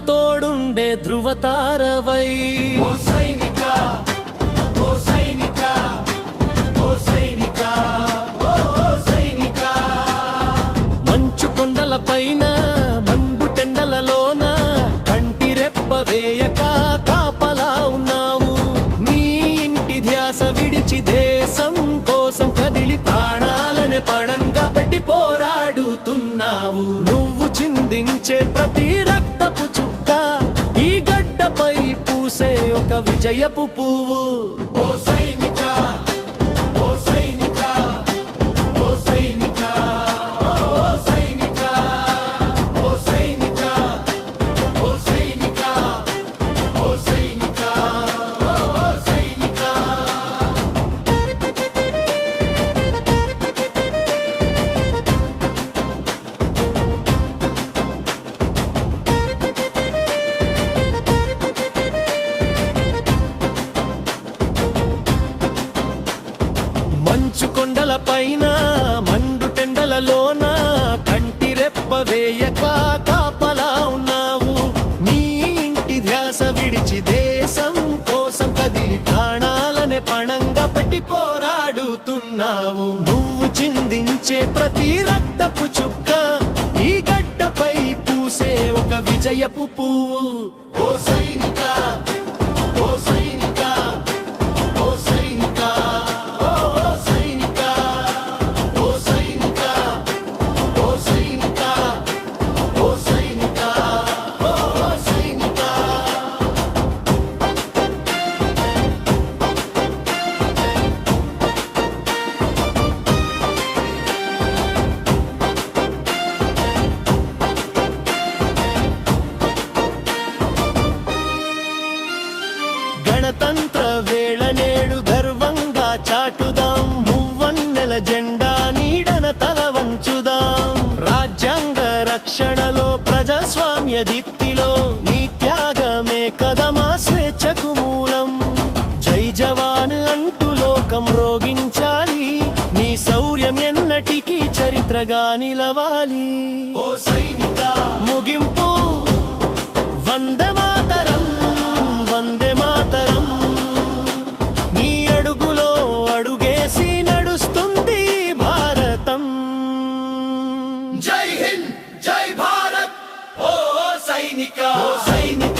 తోడుండే ధృవతారవై ఓ సైనిక ఓ సైనిక ఓ సైనిక ఓ సైనిక మంచు కొండలపైన మండు టెండలలోన కంటి రెప్ప వేయక కాపలా ఉన్నావు. నీ ఇంటి ధ్యాస విడిచి దేశం కోసం కదిలి ప్రాణాలనే పణంగా పెట్టి పోరాడుతున్నావు. నువ్వు చిందించే ప్రతి రక్తపు చుక్క ఈ గడ్డపై పూసే ఒక విజయపు పువ్వు. ఓ సైనిక ఓ సైనిక ఓ సైనిక ఓ సైనిక ఓ సైనిక ఓ సైనిక ఓ సైనిక ఓ సైనిక మంచు కొండల పైన మండు టెండలలోన కంటి రెప్ప వేయక కాపలా ఉన్నావు. నీ ఇంటి ధ్యాస విడిచి దేశం కోసం కదిలి ప్రాణాలనే పణంగా పెట్టి పోరాడుతున్నావు. నువ్వు చిందించే ప్రతి రక్తపు చుక్క ఈ గడ్డపై పూసే ఒక విజయపు పువ్వు. ఓ సైనిక ఓ సైనిక ఓ సైనిక ఓ సైనిక ఓ సైనిక ఓ సైనిక ఓ సైనిక ఓ సైనిక గణతంత్ర వేళ నేడు గర్వంగా చాటుదాం. మువ్వన్నెల జెండా నీడన తల వంచుదాం. రాజ్యాంగ రక్షణలో ప్రజాస్వామ్య దిక్తిలో నీ త్యాగమే కదా మా స్వేచ్ఛకు మూలం. జై జవాన్ అంటూ లోకం రోగించాలి. నీ శౌర్యం ఎన్నటికీ చరిత్రగా నిలవాలి. ఓ సైనిక ముగింపు వందే మాతరం వందే మాతరం. నీ అడుగులో అడుగేసి నడుస్తుంది భారతం. జై హింద్ జై భారత్ ఓ సైనిక ఓ సైనిక